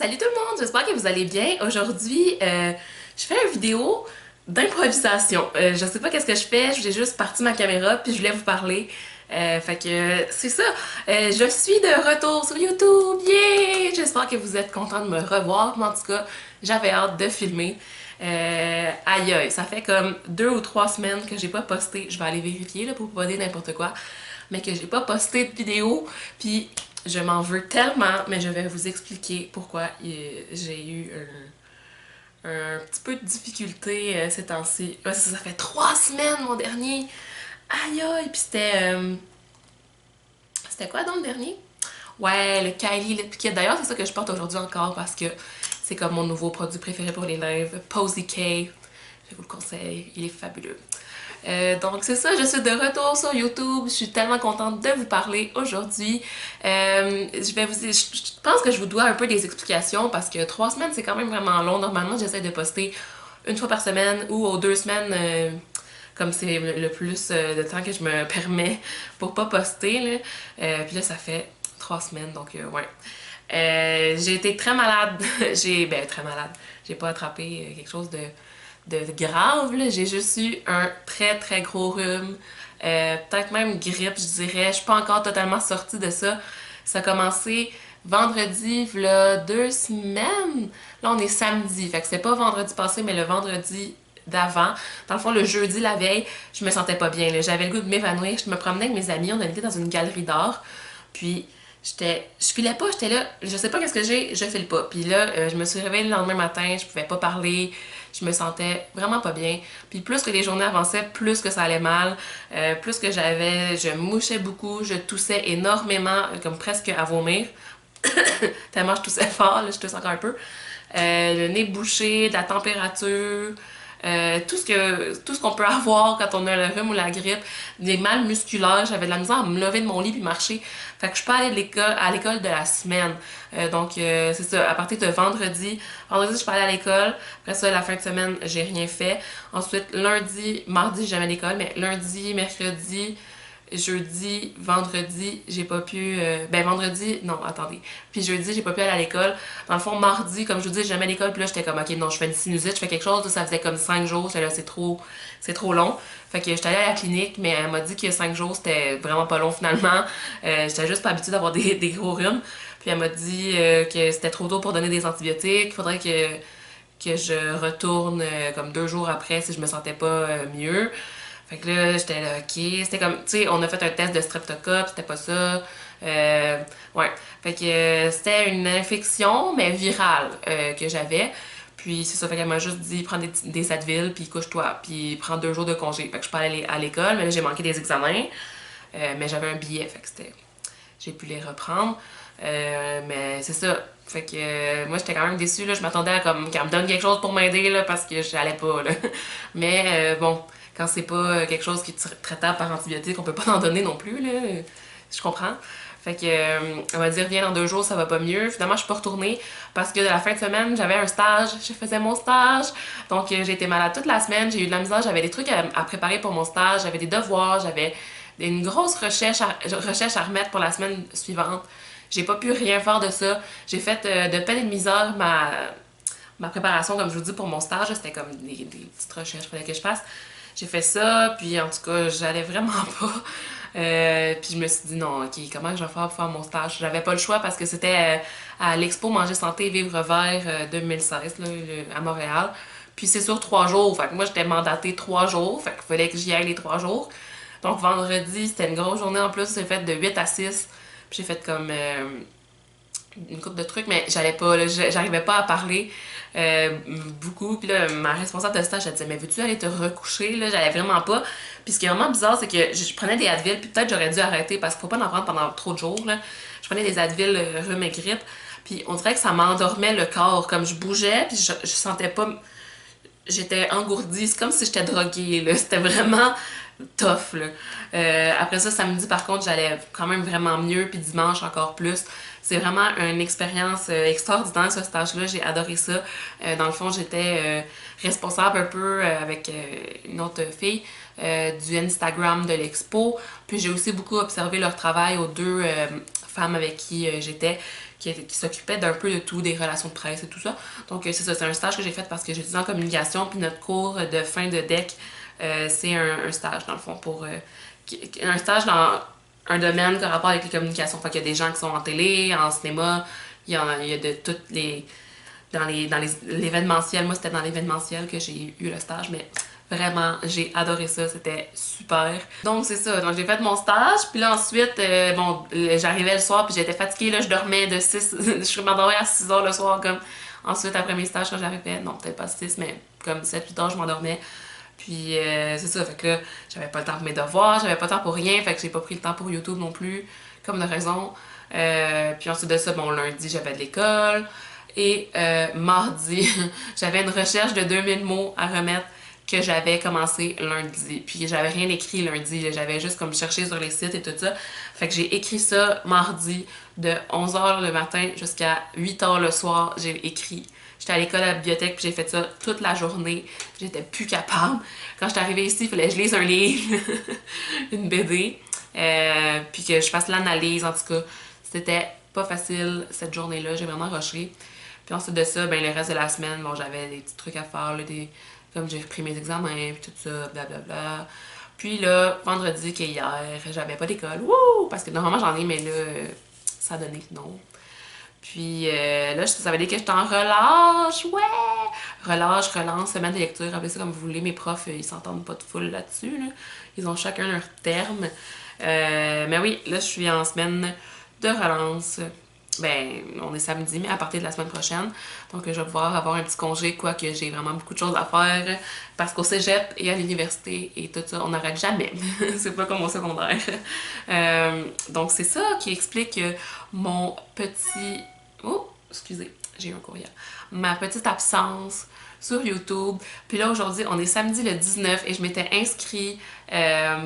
Salut tout le monde, j'espère que vous allez bien. Aujourd'hui, je fais une vidéo d'improvisation. Je sais pas qu'est-ce que je fais, j'ai juste parti ma caméra puis je voulais vous parler. Fait que c'est ça. Je suis de retour sur YouTube. Yeah! J'espère que vous êtes contents de me revoir. Mais en tout cas, j'avais hâte de filmer. Aïe aïe, ça fait comme 2 ou 3 semaines que j'ai pas posté. Je vais aller vérifier là, pour pas dire n'importe quoi. Mais que j'ai pas posté de vidéo. Puis je m'en veux tellement, mais je vais vous expliquer pourquoi j'ai eu un petit peu de difficulté ces temps-ci. Ça fait 3 semaines mon dernier. Aïe aïe, puis c'était quoi donc le dernier? Ouais, le Kylie Lip Kit. D'ailleurs, c'est ça que je porte aujourd'hui encore parce que c'est comme mon nouveau produit préféré pour les lèvres. Posy K. Je vous le conseille, il est fabuleux. Donc c'est ça, je suis de retour sur YouTube. Je suis tellement contente de vous parler aujourd'hui. Je pense que je vous dois un peu des explications parce que 3 semaines c'est quand même vraiment long. Normalement j'essaie de poster une fois par semaine ou aux 2 semaines, comme c'est le plus de temps que je me permets pour pas poster là. Puis là ça fait 3 semaines donc ouais. J'ai été très malade. Très malade. J'ai pas attrapé quelque chose de grave, là. J'ai juste eu un très très gros rhume. Peut-être même grippe, je dirais. Je suis pas encore totalement sortie de ça. Ça a commencé vendredi, là, 2 semaines. Là, on est samedi. Fait que c'est pas vendredi passé, mais le vendredi d'avant. Dans le fond, le jeudi, la veille, je me sentais pas bien. J'avais le goût de m'évanouir. Je me promenais avec mes amis. On était dans une galerie d'art. Puis, je filais pas, j'étais là, je sais pas qu'est-ce que j'ai, je file pas. Puis là, je me suis réveillée le lendemain matin, je pouvais pas parler, je me sentais vraiment pas bien. Puis plus que les journées avançaient, plus que ça allait mal, plus que je mouchais beaucoup, je toussais énormément, comme presque à vomir. Tellement je toussais fort, là, je tousse encore un peu. Le nez bouché, de la température, tout ce qu'on peut avoir quand on a le rhume ou la grippe, des mal musculaires, j'avais de la misère à me lever de mon lit puis marcher. Fait que je suis pas allée à l'école de la semaine. C'est ça, à partir de vendredi, je suis pas allée à l'école. Après ça, la fin de semaine, j'ai rien fait. Ensuite, lundi, mardi, j'avais l'école, mais lundi, mercredi, jeudi, vendredi, j'ai pas pu. Vendredi, non, attendez. Puis jeudi, j'ai pas pu aller à l'école. Dans le fond, mardi, comme je vous dis, jamais à l'école. Puis là, j'étais comme, ok, non, je fais une sinusite, je fais quelque chose. Là, ça faisait comme 5 jours. Là, c'est trop long. Fait que j'étais allée à la clinique, mais elle m'a dit que 5 jours, c'était vraiment pas long finalement. J'étais juste pas habituée d'avoir des gros rhumes. Puis elle m'a dit que c'était trop tôt pour donner des antibiotiques. Il faudrait que je retourne comme 2 jours après si je me sentais pas mieux. Fait que là, j'étais là, ok. C'était comme, tu sais, on a fait un test de streptocoque, c'était pas ça. Ouais. Fait que c'était une infection, mais virale, que j'avais. Puis c'est ça, fait qu'elle m'a juste dit, prends des Advil, puis couche-toi, puis prends 2 jours de congé. Fait que je suis pas allée à l'école, mais là, j'ai manqué des examens. Mais j'avais un billet, fait que j'ai pu les reprendre. Mais c'est ça. Fait que moi j'étais quand même déçue là, je m'attendais à comme qu'elle me donne quelque chose pour m'aider là parce que j'allais pas là. Mais bon, quand c'est pas quelque chose qui est traitable par antibiotique, on peut pas en donner non plus là. Je comprends. Fait que elle m'a dit reviens dans 2 jours, ça va pas mieux. Finalement, je suis pas retournée parce que de la fin de semaine, j'avais un stage, je faisais mon stage. Donc j'ai été malade toute la semaine, j'ai eu de la misère, j'avais des trucs à préparer pour mon stage, j'avais des devoirs, j'avais une grosse recherche à remettre pour la semaine suivante. J'ai pas pu rien faire de ça. J'ai fait de peine et de misère ma préparation, comme je vous dis, pour mon stage. C'était comme des petites recherches qu'il fallait que je fasse. J'ai fait ça, puis en tout cas, j'allais vraiment pas. Puis je me suis dit, non, ok, comment je vais faire pour faire mon stage? J'avais pas le choix parce que c'était à l'Expo Manger Santé Vivre Vert 2016 là, à Montréal. Puis c'est sur 3 jours. Fait que moi, j'étais mandatée 3 jours. Fait qu'il fallait que j'y aille les 3 jours. Donc vendredi, c'était une grosse journée en plus. J'ai fait de 8 à 6. Puis j'ai fait comme une couple de trucs, mais j'allais pas, là, j'arrivais pas à parler beaucoup. Puis là, ma responsable de stage, elle disait, mais veux-tu aller te recoucher? Là, j'allais vraiment pas. Puis ce qui est vraiment bizarre, c'est que je prenais des Advil, puis peut-être j'aurais dû arrêter parce qu'il faut pas en prendre pendant trop de jours. Là. Je prenais des Advil rhume et grippe. Puis on dirait que ça m'endormait le corps. Comme je bougeais, puis je sentais pas. J'étais engourdie, c'est comme si j'étais droguée, là. C'était vraiment tough, là. Après ça, samedi, par contre, j'allais quand même vraiment mieux, puis dimanche encore plus. C'est vraiment une expérience extraordinaire, ce stage-là. J'ai adoré ça. Dans le fond, j'étais responsable un peu avec une autre fille du Instagram de l'expo. Puis j'ai aussi beaucoup observé leur travail aux deux femmes avec qui j'étais, qui s'occupait d'un peu de tout, des relations de presse et tout ça. Donc c'est ça, c'est un stage que j'ai fait parce que j'étudie en communication, puis notre cours de fin de DEC, c'est un stage dans le fond pour un stage dans un domaine qui a rapport avec les communications. Fait qu'il y a des gens qui sont en télé, en cinéma, il y a de toutes les dans l'événementiel. Moi, c'était dans l'événementiel que j'ai eu le stage, mais vraiment, j'ai adoré ça, c'était super. Donc c'est ça, donc j'ai fait mon stage, puis là ensuite, bon, j'arrivais le soir, puis j'étais fatiguée, là, je dormais de 6, je m'endormais à 6 heures le soir, comme, ensuite après mes stages quand j'arrivais, non, peut-être pas 6, mais comme 7-8 heures, je m'endormais. Puis c'est ça, fait que là, j'avais pas le temps pour mes devoirs, j'avais pas le temps pour rien, fait que j'ai pas pris le temps pour YouTube non plus, comme de raison. Puis ensuite de ça, bon, lundi, j'avais de l'école. Et mardi, j'avais une recherche de 2000 mots à remettre que j'avais commencé lundi. Puis j'avais rien écrit lundi, j'avais juste comme cherché sur les sites et tout ça. Fait que j'ai écrit ça mardi de 11h le matin jusqu'à 8h le soir. J'ai écrit. J'étais à l'école à la bibliothèque puis j'ai fait ça toute la journée. J'étais plus capable. Quand j'étais arrivée ici, il fallait que je lise un livre, une BD, puis que je fasse l'analyse. En tout cas, c'était pas facile cette journée-là. J'ai vraiment rushé. Puis ensuite de ça, ben le reste de la semaine, bon, j'avais des petits trucs à faire, là, comme j'ai repris mes examens, puis tout ça, blablabla. Puis là, vendredi, qui est hier, j'avais pas d'école. Wouh! Parce que normalement j'en ai, mais là, ça a donné que non. Puis là, ça veut dire que j'étais en relâche, ouais! Relâche, relance, semaine de lecture, appelez ça comme vous voulez. Mes profs, ils s'entendent pas de full là-dessus, là. Ils ont chacun leur terme. Mais oui, là, je suis en semaine de relance. Ben, on est samedi, mais à partir de la semaine prochaine. Donc, je vais pouvoir avoir un petit congé, quoique j'ai vraiment beaucoup de choses à faire. Parce qu'au cégep et à l'université et tout ça, on n'arrête jamais. C'est pas comme au secondaire. Donc, c'est ça qui explique mon petit... Oh, excusez, j'ai eu un courriel. Ma petite absence sur YouTube. Puis là, aujourd'hui, on est samedi le 19 et je m'étais inscrite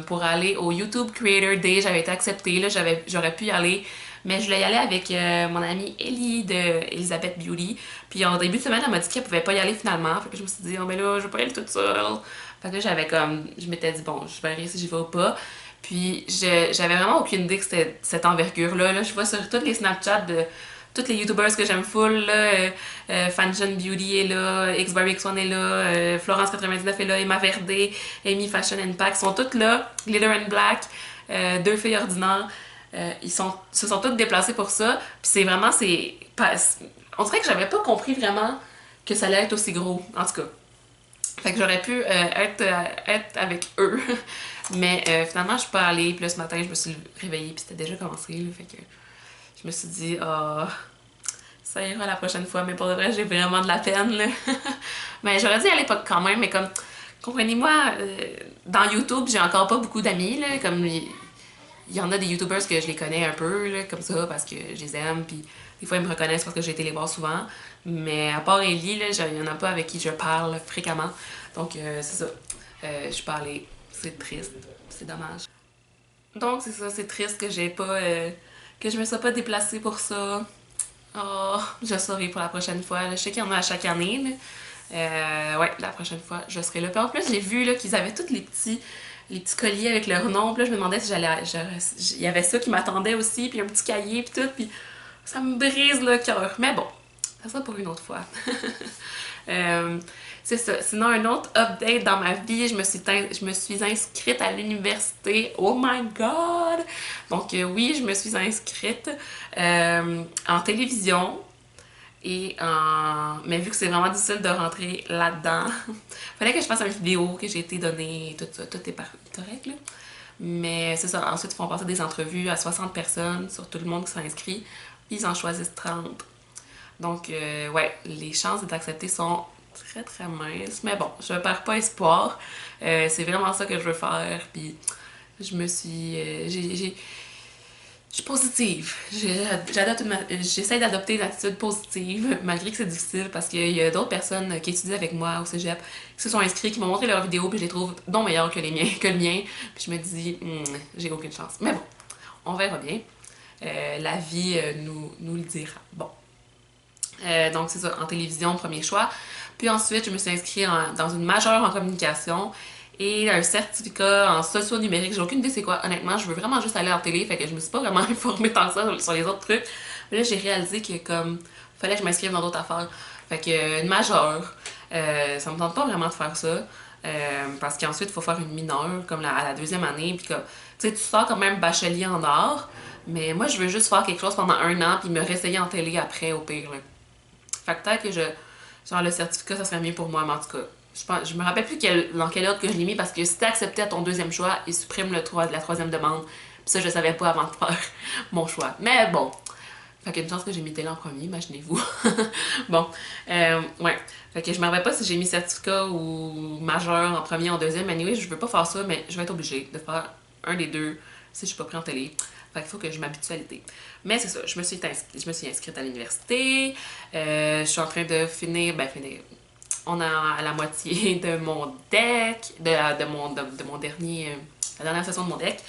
pour aller au YouTube Creator Day. J'avais été acceptée, là, j'aurais pu y aller. Mais je voulais y aller avec mon amie Ellie de Elizabeth Beauty. Puis en début de semaine, elle m'a dit qu'elle pouvait pas y aller finalement. Fait que je me suis dit, oh mais là, je vais pas y aller toute seule. Fait que là, je m'étais dit, bon, je verrai si j'y vais ou pas. Puis j'avais vraiment aucune idée que c'était cette envergure-là. Là, je vois sur tous les Snapchats de toutes les YouTubers que j'aime full, là, Fansion Beauty est là, X X1 est là, Florence99 est là, Emma Verdé, Amy Fashion Impact, sont toutes là, Glitter and Black, Deux filles ordinaires. Se sont toutes déplacés pour ça. Puis c'est vraiment, on dirait que j'avais pas compris vraiment que ça allait être aussi gros, en tout cas. Fait que j'aurais pu être avec eux. Mais finalement, je suis pas allée. Puis là, ce matin, je me suis réveillée. Puis c'était déjà commencé. Là, fait que je me suis dit, ah, ça ira la prochaine fois. Mais pour de vrai, j'ai vraiment de la peine. Là. Mais j'aurais dû y aller quand même. Mais comme, comprenez-moi, dans YouTube, j'ai encore pas beaucoup d'amis. Là, comme il y en a des YouTubers que je les connais un peu, là, comme ça, parce que je les aime, puis des fois ils me reconnaissent parce que j'ai été les voir souvent. Mais à part Ellie, là, il y en a pas avec qui je parle fréquemment. Donc c'est ça. Je suis pas allée. C'est triste. C'est dommage. Donc c'est ça, c'est triste que j'ai pas. Que je me sois pas déplacée pour ça. Oh, je saurai pour la prochaine fois. Là. Je sais qu'il y en a à chaque année. Là. Ouais, la prochaine fois, je serai là. Puis en plus, j'ai vu là, qu'ils avaient tous les petits colliers avec leur nom. Puis là, je me demandais si il y avait ça qui m'attendait aussi, puis un petit cahier, puis tout. Puis ça me brise le cœur. Mais bon, ça sera pour une autre fois. C'est ça. Sinon, un autre update dans ma vie, je me suis inscrite à l'université. Oh my god! Donc oui, je me suis inscrite en télévision. Mais vu que c'est vraiment difficile de rentrer là-dedans, fallait que je fasse une vidéo que j'ai été donnée et tout ça. Tout est correct, là. Mais c'est ça. Ensuite, ils font passer des entrevues à 60 personnes sur tout le monde qui s'inscrit. Puis ils en choisissent 30. Donc, ouais, les chances d'être acceptées sont très très minces. Mais bon, je perds pas espoir. C'est vraiment ça que je veux faire. Puis je me suis... je suis positive. J'essaie d'adopter une attitude positive, malgré que c'est difficile, parce qu'il y a d'autres personnes qui étudient avec moi au cégep, qui se sont inscrits, qui m'ont montré leurs vidéos, puis je les trouve non meilleures que que le mien. Puis je me dis, j'ai aucune chance. Mais bon, on verra bien. La vie nous le dira. Bon. Donc c'est ça, en télévision, premier choix. Puis ensuite, je me suis inscrite dans une majeure en communication et un certificat en socio-numérique. J'ai aucune idée c'est quoi. Honnêtement, je veux vraiment juste aller en télé, fait que je me suis pas vraiment informée tant que ça sur les autres trucs. Mais là, j'ai réalisé que comme fallait que je m'inscrive dans d'autres affaires. Fait que une majeure, ça me tente pas vraiment de faire ça. Parce qu'ensuite, il faut faire une mineure, comme à la deuxième année. Puis comme, tu sais, tu sors quand même bachelier en art. Mais moi, je veux juste faire quelque chose pendant un an, puis me réessayer en télé après, au pire. Là. Fait que peut-être que genre le certificat, ça serait mieux pour moi, mais en tout cas. Je me rappelle plus dans quel ordre que je l'ai mis parce que si t'es accepté à ton deuxième choix, il supprime la troisième demande. Puis ça, je savais pas avant de faire mon choix. Mais bon. Fait qu'il y a une chance que j'ai mis télé en premier, imaginez-vous. Bon. Ouais. Fait que je me rappelle pas si j'ai mis certificat ou majeur en premier ou en deuxième. Anyway, je veux pas faire ça, mais je vais être obligée de faire un des deux si je suis pas pris en télé. Fait qu'il faut que je m'habitue à l'idée. Mais c'est ça, je me suis inscrite à l'université. Je suis en train de finir, on a à la moitié de mon deck, de mon dernier, la dernière session de mon deck.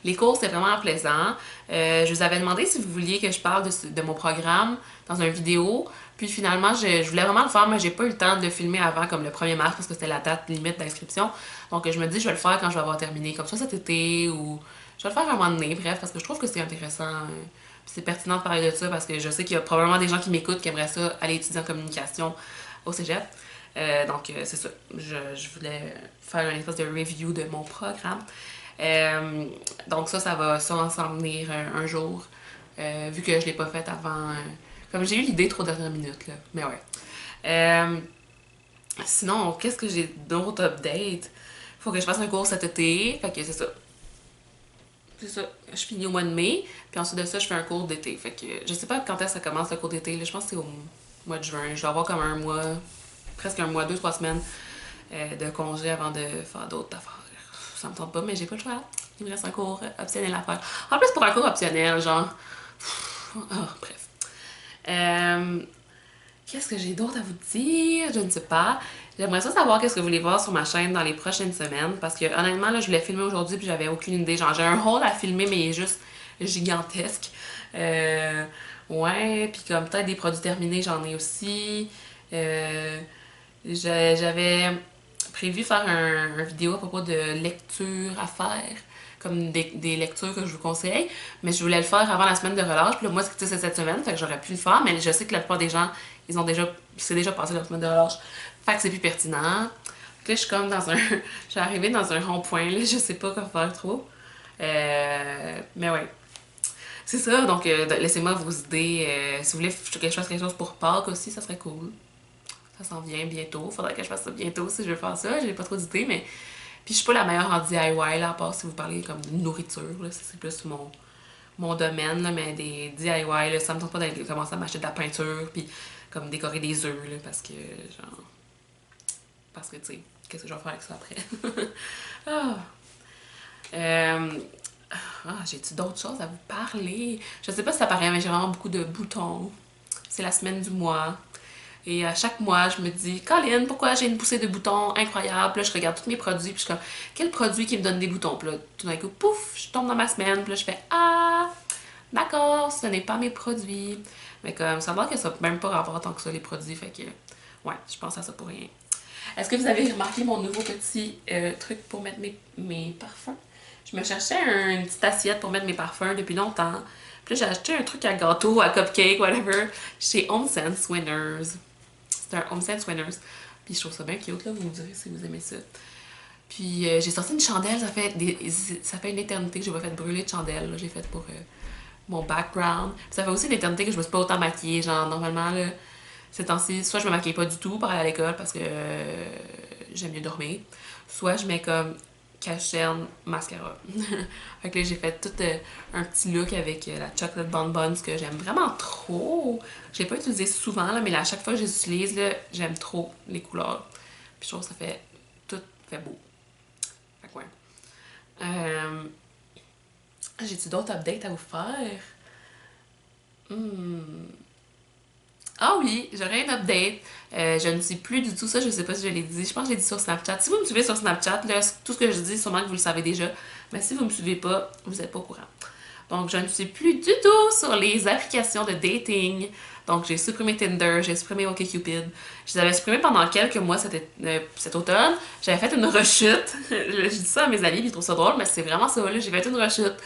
Les cours, c'était vraiment plaisant. Je vous avais demandé si vous vouliez que je parle de mon programme dans une vidéo. Puis finalement, je voulais vraiment le faire, mais j'ai pas eu le temps de le filmer avant, comme le 1er mars, parce que c'était la date limite d'inscription. Donc je me dis, je vais le faire quand je vais avoir terminé, comme ça cet été, ou je vais le faire à un moment donné, bref, parce que je trouve que c'est intéressant. C'est pertinent de parler de ça, parce que je sais qu'il y a probablement des gens qui m'écoutent qui aimeraient ça, aller étudier en communication au cégep. Donc c'est ça, je voulais faire une espèce de review de mon programme. Donc ça va sûrement s'en venir un jour, vu que je l'ai pas fait avant. Comme j'ai eu l'idée trop dernière minute, là. Mais ouais. Sinon, qu'est-ce que j'ai d'autres updates? Faut que je fasse un cours cet été, fait que c'est ça. C'est ça. Je finis au mois de mai, puis ensuite de ça, je fais un cours d'été. Fait que je sais pas quand est-ce que ça commence le cours d'été, là. Je pense que c'est au mois de juin. Je dois avoir comme un mois, presque un mois, 2-3 semaines de congé avant de faire d'autres affaires. Ça me tente pas, mais j'ai pas le choix. Il me reste un cours optionnel à faire. En plus, pour un cours optionnel, genre. Oh, bref. Qu'est-ce que j'ai d'autre à vous dire? Je ne sais pas. J'aimerais ça savoir qu'est-ce que vous voulez voir sur ma chaîne dans les prochaines semaines. Parce que honnêtement, là, je voulais filmer aujourd'hui puis j'avais aucune idée. Genre, j'ai un haul à filmer, mais il est juste gigantesque. Ouais, puis comme peut-être des produits terminés, j'en ai aussi. J'avais prévu faire un vidéo à propos de lecture à faire, comme des lectures que je vous conseille, mais je voulais le faire avant la semaine de relâche, puis là, moi, c'est cette semaine, fait que j'aurais pu le faire, mais je sais que la plupart des gens, c'est déjà passé leur semaine de relâche, fait que c'est plus pertinent. Fait que là, je suis comme dans un, je suis arrivée dans un rond-point, là, je sais pas quoi faire trop. Mais ouais. C'est ça, donc laissez-moi vos idées. Si vous voulez que je fasse quelque chose pour Pâques aussi, ça serait cool. Ça s'en vient bientôt. Faudrait que je fasse ça bientôt si je veux faire ça. J'ai pas trop d'idées, mais. Puis je suis pas la meilleure en DIY, là, à part si vous parlez comme de nourriture, là. C'est plus mon domaine, là, mais des DIY, là, ça me tente pas d'aller commencer à m'acheter de la peinture, puis comme décorer des œufs, là, parce que, genre. Parce que, tu sais, qu'est-ce que je vais faire avec ça après? Ah. J'ai-tu d'autres choses à vous parler? Je sais pas si ça paraît, mais j'ai vraiment beaucoup de boutons. C'est la semaine du mois. Et à chaque mois, je me dis, Colin, pourquoi j'ai une poussée de boutons incroyable? Puis là, je regarde tous mes produits, puis je suis comme, quel produit qui me donne des boutons? Puis là, tout d'un coup, pouf, je tombe dans ma semaine, puis là, je fais, ah, d'accord, ce n'est pas mes produits. Mais comme, ça va que ça n'a même pas rapport tant que ça, les produits, fait que, ouais, je pense à ça pour rien. Est-ce que vous avez remarqué mon nouveau petit truc pour mettre mes parfums? Je me cherchais une petite assiette pour mettre mes parfums depuis longtemps. Puis là, j'ai acheté un truc à gâteau, à cupcake, whatever, chez Home Sense Winners. C'est un Home Sense Winners. Puis je trouve ça bien cute, là, vous me direz si vous aimez ça. Puis j'ai sorti une chandelle, ça fait une éternité que j'ai pas fait brûler de chandelle. J'ai fait pour mon background. Puis ça fait aussi une éternité que je me suis pas autant maquillée. Genre, normalement, là, ces temps-ci, soit je me maquille pas du tout pour aller à l'école parce que j'aime mieux dormir, soit je mets comme cacherne, mascara. Fait que là, j'ai fait tout un petit look avec la chocolate bonbons que j'aime vraiment trop. Je l'ai pas utilisé souvent, là, mais là, à chaque fois que je les utilise, là, j'aime trop les couleurs. Puis je trouve que ça fait tout fait beau. Fait que ouais. J'ai-tu d'autres updates à vous faire? Ah oui, j'aurais un update. Je ne suis plus du tout ça, je sais pas si je l'ai dit. Je pense que je l'ai dit sur Snapchat. Si vous me suivez sur Snapchat, là, tout ce que je dis, sûrement que vous le savez déjà. Mais si vous me suivez pas, vous n'êtes pas au courant. Donc, je ne suis plus du tout sur les applications de dating. Donc, j'ai supprimé Tinder, j'ai supprimé OkCupid. Je les avais supprimés pendant quelques mois cet automne. J'avais fait une rechute. Je dis ça à mes amis, ils trouvent ça drôle, mais c'est vraiment ça, là. J'ai fait une rechute.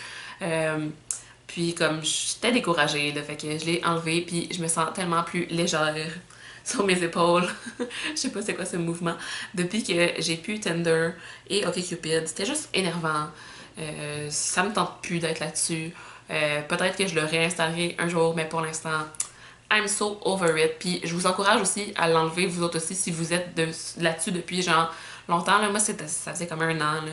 Puis comme j'étais découragée, là, fait que je l'ai enlevé, puis je me sens tellement plus légère sur mes épaules. Je sais pas c'est quoi ce mouvement. Depuis que j'ai pu Tinder et OkCupid, c'était juste énervant. Ça me tente plus d'être là-dessus. Peut-être que je le réinstallerai un jour, mais pour l'instant, I'm so over it. Puis je vous encourage aussi à l'enlever, vous autres aussi, si vous êtes là-dessus depuis genre longtemps. Là. Moi, ça faisait comme un an. Là.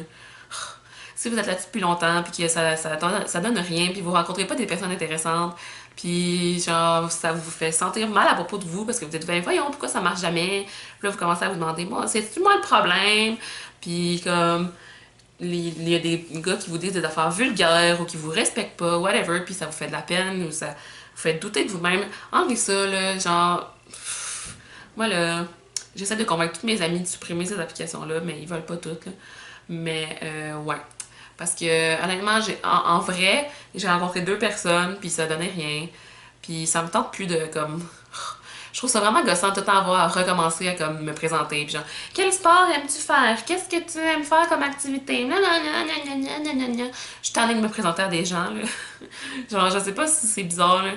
Si vous êtes là-dessus depuis longtemps, puis que ça donne rien, puis vous rencontrez pas des personnes intéressantes, puis genre ça vous fait sentir mal à propos de vous parce que vous êtes ben voyons pourquoi ça marche jamais. Puis là vous commencez à vous demander moi c'est-tu moi le problème? Puis comme il y a des gars qui vous disent des affaires vulgaires ou qui vous respectent pas, whatever, puis ça vous fait de la peine ou ça vous fait douter de vous-même. Enlevez ça là, genre moi là, j'essaie de convaincre tous mes amis de supprimer ces applications-là, mais ils veulent pas toutes. Là. Mais ouais. Parce que honnêtement, en vrai, j'ai rencontré 2 personnes, puis ça donnait rien. Puis ça me tente plus de comme. Je trouve ça vraiment gossant tout le temps avoir à recommencer à comme me présenter. Puis genre, quel sport aimes-tu faire? Qu'est-ce que tu aimes faire comme activité? Je suis tannée de me présenter à des gens, là. Genre, je sais pas si c'est bizarre, là,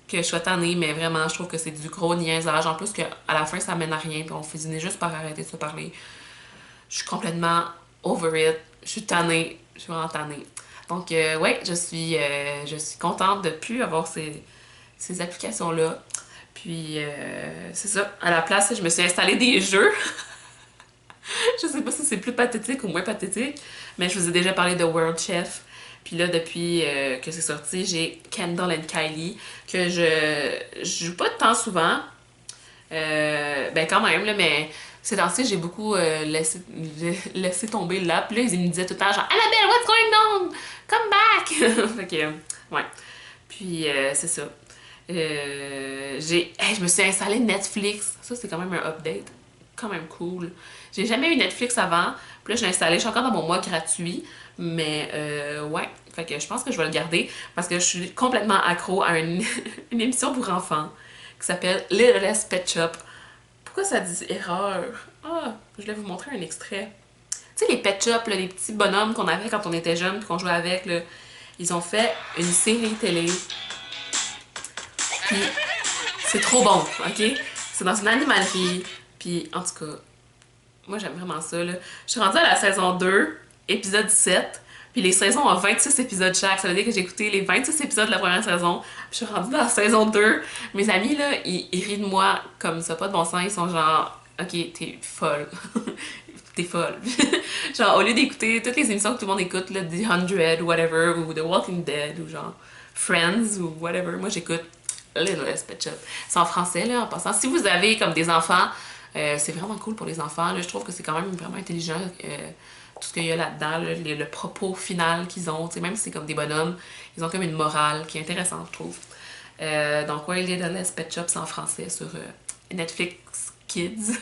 que je sois tannée, mais vraiment, je trouve que c'est du gros niaisage. En plus, qu'à la fin, ça mène à rien, puis on finit juste par arrêter de se parler. Je suis complètement over it. Je suis tannée. Je suis vraiment tannée. Donc, ouais, je suis contente de plus avoir ces applications-là. Puis, c'est ça. À la place, je me suis installé des jeux. Je sais pas si c'est plus pathétique ou moins pathétique, mais je vous ai déjà parlé de World Chef. Puis là, depuis que c'est sorti, j'ai Kendall and Kylie, que je joue pas de temps souvent. Ben quand même, là, mais ces temps-ci, j'ai beaucoup laissé tomber l'app. Puis là, ils me disaient tout le temps genre Annabelle, what's going on? Come back! Fait que, ouais. Puis c'est ça. Je me suis installé Netflix. Ça, c'est quand même un update. Quand même cool. J'ai jamais eu Netflix avant. Puis là, je l'ai installé. Je suis encore dans mon mois gratuit. Mais ouais. Fait que je pense que je vais le garder parce que je suis complètement accro à une émission pour enfants qui s'appelle Littlest Pet Shop. Pourquoi ça dit erreur? Ah, je vais vous montrer un extrait. Tu sais, les Pet Shop, là, les petits bonhommes qu'on avait quand on était jeunes puis qu'on jouait avec, là, ils ont fait une série télé. Puis c'est trop bon, ok? C'est dans une animalerie. Puis en tout cas, moi j'aime vraiment ça. Là. Je suis rendue à la saison 2, épisode 7. Puis les saisons ont 26 épisodes chaque. Ça veut dire que j'ai écouté les 26 épisodes de la première saison. Puis je suis rendue dans la saison 2. Mes amis, là, ils rient de moi comme ça, pas de bon sens. Ils sont genre, ok, t'es folle. T'es folle. Genre, au lieu d'écouter toutes les émissions que tout le monde écoute, là, The 100 ou whatever, ou The Walking Dead, ou genre Friends, ou whatever, moi j'écoute Littlest Pet Shop. C'est en français, là, en passant. Si vous avez comme des enfants, c'est vraiment cool pour les enfants. Là. Je trouve que c'est quand même vraiment intelligent tout ce qu'il y a là-dedans, là, le propos final qu'ils ont. Même si c'est comme des bonhommes, ils ont comme une morale qui est intéressante, je trouve. Donc, ouais, Littlest Pet Shop, c'est en français sur Netflix Kids.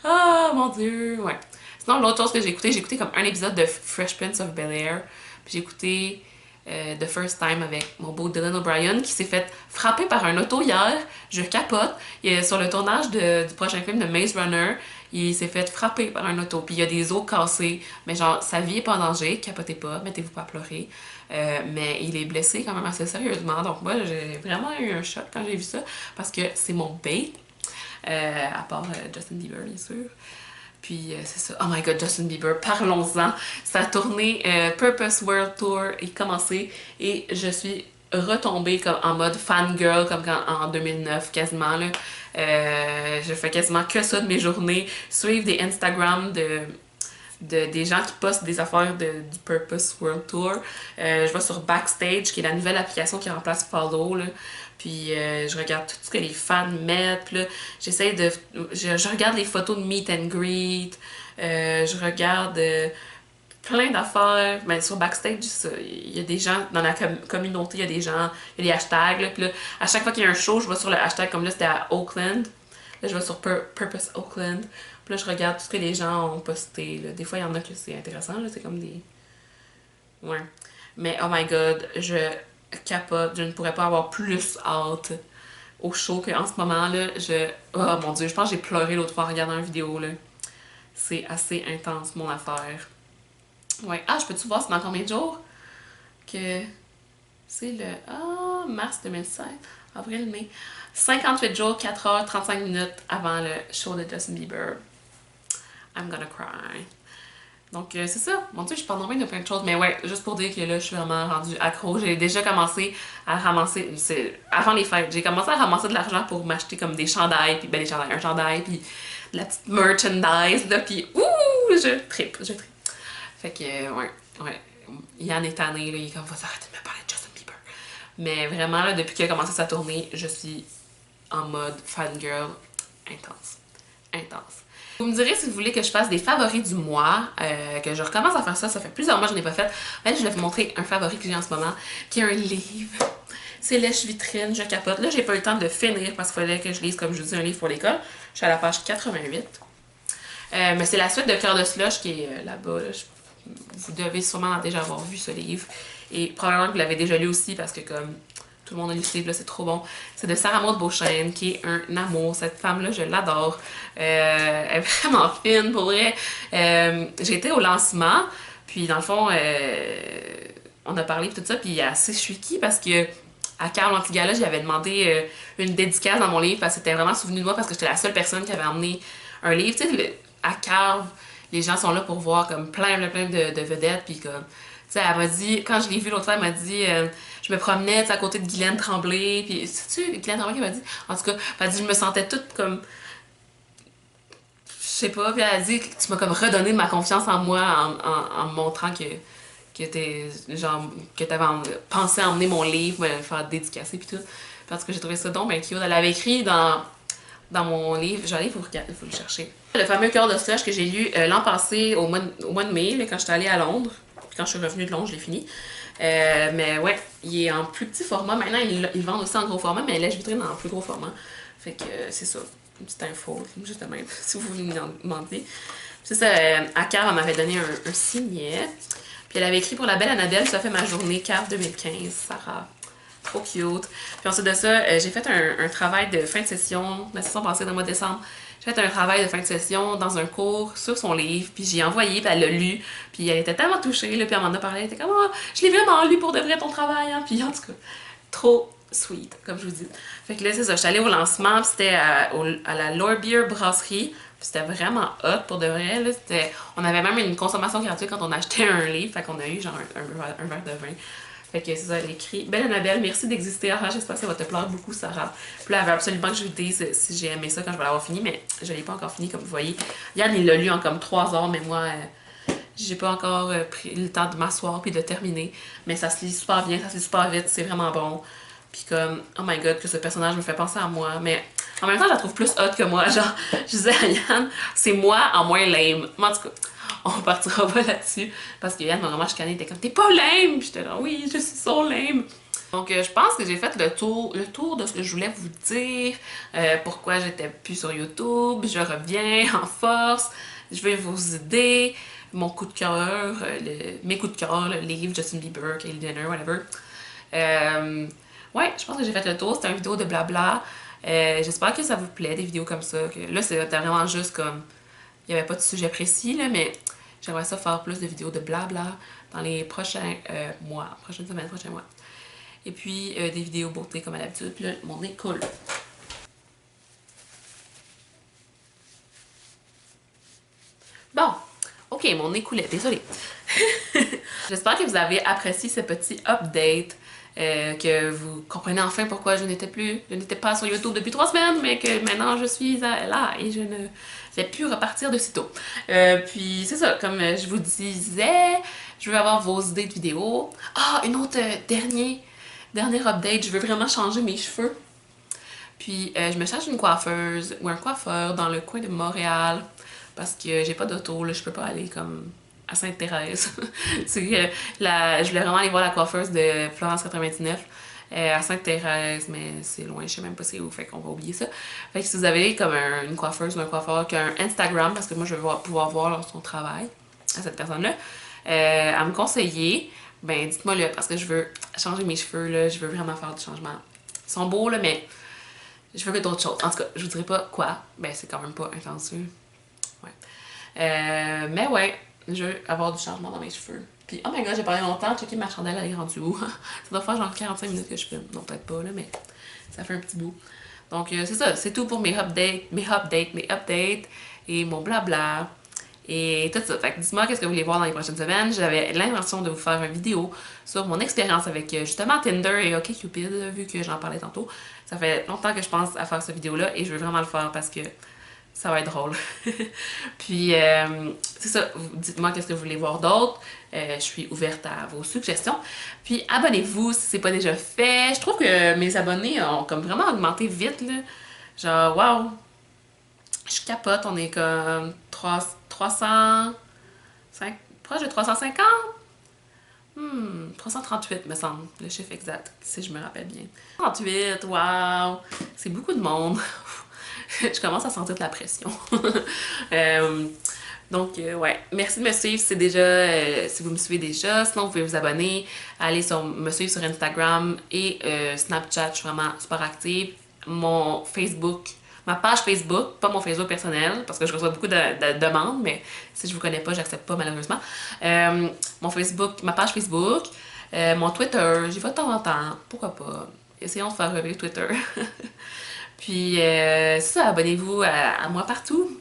Ah, mon Dieu, ouais. Sinon, l'autre chose que j'ai écouté comme un épisode de Fresh Prince of Bel-Air. Puis j'ai écouté The First Time avec mon beau Dylan O'Brien qui s'est fait frapper par un auto hier. Je capote. Sur le tournage du prochain film de Maze Runner, il s'est fait frapper par un auto. Puis il y a des os cassés. Mais genre, sa vie est pas en danger. Capotez pas, mettez-vous pas à pleurer. Mais il est blessé quand même assez sérieusement. Donc moi, j'ai vraiment eu un choc quand j'ai vu ça. Parce que c'est mon bae. À part Justin Bieber, bien sûr. Puis c'est ça. Oh my god, Justin Bieber, parlons-en. Sa tournée Purpose World Tour est commencée et je suis retombée comme en mode fangirl comme en 2009 quasiment. Là. Je fais quasiment que ça de mes journées. Suivre des Instagram des gens qui postent des affaires du Purpose World Tour. Je vais sur Backstage, qui est la nouvelle application qui remplace Follow. Là. Puis je regarde tout ce que les fans mettent. Puis là, j'essaie de. Je regarde les photos de meet and greet. Je regarde plein d'affaires. Mais sur Backstage, il y a des gens dans la communauté, il y a des gens, il y a des hashtags. Là. Puis là, à chaque fois qu'il y a un show, je vais sur le hashtag, comme là, c'était à Oakland. Là, je vais sur Purpose Oakland. Puis là, je regarde tout ce que les gens ont posté. Là. Des fois, il y en a que c'est intéressant. Là. C'est comme des. Ouais. Mais oh my god, je capote. Je ne pourrais pas avoir plus hâte au show qu'en ce moment. Là. Oh mon dieu, je pense que j'ai pleuré l'autre fois en regardant une vidéo. Là. C'est assez intense, mon affaire. Ouais. Ah, je peux-tu voir c'est dans combien de jours que C'est le mars 2016, avril-mai. 58 jours, 4 heures, 35 minutes avant le show de Justin Bieber. I'm gonna cry. Donc, c'est ça. Mon Dieu, je parle normalement de plein de choses. Mais ouais, juste pour dire que là, je suis vraiment rendue accro. J'ai déjà commencé à ramasser, avant les fêtes, j'ai commencé à ramasser de l'argent pour m'acheter comme des chandails, puis ben des chandails, un chandail, puis de la petite merchandise, là, puis ouh, je trippe. Fait que, ouais. Yann est tanné, là, il est comme, va s'arrêter de me parler de Justin Bieber. Mais vraiment, là, depuis qu'il a commencé sa tournée, je suis en mode fangirl intense. Vous me direz si vous voulez que je fasse des favoris du mois, que je recommence à faire ça, ça fait plusieurs mois que je n'ai pas fait. En fait, je vais vous montrer un favori que j'ai en ce moment, qui est un livre. C'est Lèche-Vitrine, je capote. Là, j'ai pas eu le temps de finir parce qu'il fallait que je lise, comme je vous dis, un livre pour l'école. Je suis à la page 88. Mais c'est la suite de Cœur de Slush qui est là-bas. Là. Vous devez sûrement déjà avoir vu ce livre. Et probablement que vous l'avez déjà lu aussi parce que comme tout le monde a lu ce livre, c'est trop bon. C'est de Sarah Maud Beauchesne, qui est un amour. Cette femme-là, je l'adore. Elle est vraiment fine, pour vrai. J'ai été au lancement, puis dans le fond, on a parlé de tout ça, puis il est assez tricky parce que à Carl Antigala, j'avais demandé une dédicace dans mon livre parce que c'était vraiment souvenu de moi parce que j'étais la seule personne qui avait emmené un livre. Tu sais, à Carl, les gens sont là pour voir comme plein de vedettes, puis comme... Tu sais, elle m'a dit, quand je l'ai vu l'autre fois, elle m'a dit, je me promenais à côté de Guylaine Tremblay, puis c'est-tu Guylaine Tremblay qui m'a dit? En tout cas, elle m'a dit, je me sentais toute comme, je sais pas, puis elle a dit, tu m'as comme redonné de ma confiance en moi en me montrant que t'avais pensé à emmener mon livre, me le faire dédicacer, puis tout. Parce que j'ai trouvé ça donc ben cute. Elle avait écrit dans mon livre, j'allais vous regarder, il faut le chercher. Le fameux Cœur de Slush que j'ai lu l'an passé, au mois de mai, là, quand j'étais allée à Londres. Quand je suis revenue de Londres, je l'ai fini. Mais ouais, il est en plus petit format. Maintenant, ils le vendent aussi en gros format, mais Lèche-Vitrine en plus gros format. Fait que c'est ça. Une petite info, justement, si vous voulez me demander. C'est ça, à Cave, elle m'avait donné un signet. Puis elle avait écrit pour la belle Annabelle, ça fait ma journée, Cave 2015, Sarah. Trop cute. Puis ensuite de ça, j'ai fait un travail de fin de session, la session passée dans le mois de décembre. J'ai fait un travail de fin de session dans un cours sur son livre, puis j'ai envoyé, puis elle l'a lu, puis elle était tellement touchée, là, puis elle m'en a parlé, elle était comme oh, je l'ai vraiment lu pour de vrai ton travail, hein? Puis en tout cas, trop sweet, comme je vous dis. Fait que là, c'est ça, je suis allée au lancement, puis c'était à la Lore Beer Brasserie, puis c'était vraiment hot pour de vrai, là, on avait même une consommation gratuite quand on achetait un livre, fait qu'on a eu genre un verre de vin. Fait que c'est ça, elle écrit Belle Annabelle, merci d'exister. Ah, j'espère que ça va te plaire beaucoup, Sarah. Puis là, elle veut absolument que je vous dise si j'ai aimé ça quand je vais l'avoir fini, mais je l'ai pas encore fini, comme vous voyez. Yann, il l'a lu en comme 3 heures, mais moi, j'ai pas encore pris le temps de m'asseoir puis de terminer. Mais ça se lit super bien, ça se lit super vite, c'est vraiment bon. Puis comme, oh my god, que ce personnage me fait penser à moi. Mais en même temps, je la trouve plus hot que moi. Genre, je disais à Yann, c'est moi en moins lame. Mais en tout cas, on partira pas là-dessus. Parce que Yann m'a vraiment chicané, il était comme, t'es pas lame! Puis j'étais là, oui, je suis so lame. Donc, je pense que j'ai fait le tour de ce que je voulais vous dire. Pourquoi j'étais plus sur YouTube. Je reviens en force. Je vais vous aider. Mon coup de cœur, mes coups de cœur, le livre, Justin Bieber, Kylie Jenner, whatever. Ouais, je pense que j'ai fait le tour. C'était une vidéo de blabla. J'espère que ça vous plaît, des vidéos comme ça. Que là, c'était vraiment juste comme... Il n'y avait pas de sujet précis, là, mais j'aimerais ça faire plus de vidéos de blabla dans les prochains mois, prochaines semaines, prochains mois. Et puis, des vidéos beauté comme à l'habitude. Puis là, mon nez coule. Bon, ok, mon nez coulait, désolée. J'espère que vous avez apprécié ce petit update. Que vous comprenez enfin pourquoi je n'étais pas sur YouTube depuis 3 semaines, mais que maintenant je suis là et je ne vais plus repartir de sitôt. Puis c'est ça, comme je vous disais, je veux avoir vos idées de vidéos. Ah, une autre dernière update, je veux vraiment changer mes cheveux. Puis je me cherche une coiffeuse ou un coiffeur dans le coin de Montréal parce que j'ai pas d'auto, là, je peux pas aller comme à Sainte-Thérèse. Je voulais vraiment aller voir la coiffeuse de Florence 99 à Sainte-Thérèse, mais c'est loin, je sais même pas c'est où, fait qu'on va oublier ça. Fait que si vous avez comme une coiffeuse ou un coiffeur qui a un Instagram, parce que moi je veux pouvoir voir son travail à cette personne-là, à me conseiller, ben dites-moi là, parce que je veux changer mes cheveux, là, je veux vraiment faire du changement. Ils sont beaux là, mais je veux que d'autres choses. En tout cas, je vous dirai pas quoi, ben c'est quand même pas intentionnel. Ouais. Mais ouais, je veux avoir du changement dans mes cheveux. Puis, oh my god, j'ai parlé longtemps, checker ma chandelle, elle est rendue où? Ça doit faire genre 45 minutes que je filme. Non, peut-être pas, là, mais ça fait un petit bout. Donc, c'est ça, c'est tout pour mes updates et mon blabla. Et tout ça. Fait que dites-moi qu'est-ce que vous voulez voir dans les prochaines semaines. J'avais l'intention de vous faire une vidéo sur mon expérience avec justement Tinder et OkCupid, vu que j'en parlais tantôt. Ça fait longtemps que je pense à faire cette vidéo-là et je veux vraiment le faire parce que ça va être drôle. Puis, c'est ça. Dites-moi qu'est-ce que vous voulez voir d'autre. Je suis ouverte à vos suggestions. Puis, abonnez-vous si c'est pas déjà fait. Je trouve que mes abonnés ont comme vraiment augmenté vite, là. Genre, waouh! Je capote, on est comme 300... proche de 350? 338 me semble, le chiffre exact, si je me rappelle bien. 38, waouh! C'est beaucoup de monde. Je commence à sentir de la pression. Donc, ouais, merci de me suivre si c'est déjà, si vous me suivez déjà. Sinon, vous pouvez vous abonner, aller me suivre sur Instagram et Snapchat. Je suis vraiment super active. Mon Facebook, ma page Facebook, pas mon Facebook personnel, parce que je reçois beaucoup de demandes, mais si je vous connais pas, j'accepte pas malheureusement. Mon Facebook, ma page Facebook, mon Twitter, j'y vais de temps en temps, pourquoi pas. Essayons de faire revivre Twitter. Puis, ça, abonnez-vous à moi partout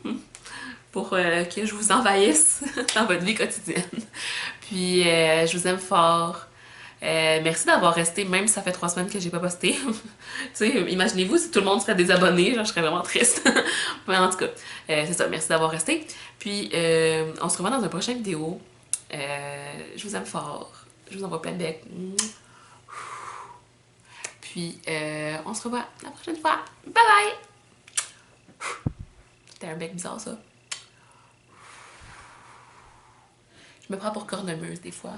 pour que je vous envahisse dans votre vie quotidienne. Puis, je vous aime fort. Merci d'avoir resté, même si ça fait 3 semaines que j'ai pas posté. Tu sais, imaginez-vous si tout le monde serait désabonné, genre je serais vraiment triste. Mais en tout cas, c'est ça, merci d'avoir resté. Puis, on se revoit dans une prochaine vidéo. Je vous aime fort. Je vous envoie plein de becs. Puis, on se revoit la prochaine fois. Bye bye! C'était un bec bizarre, ça. Je me prends pour cornemuse, des fois.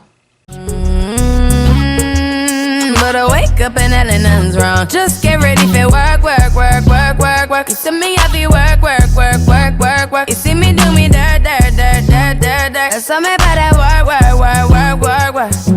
But I wake up and hell nothing's wrong. Just get ready for work, work, work, work, work, work. You see me happy work, work, work, work, work, work. You see me do me dirt, dirt, dirt, dirt, dirt, dirt. There's something about that work, work, work, work, work, work.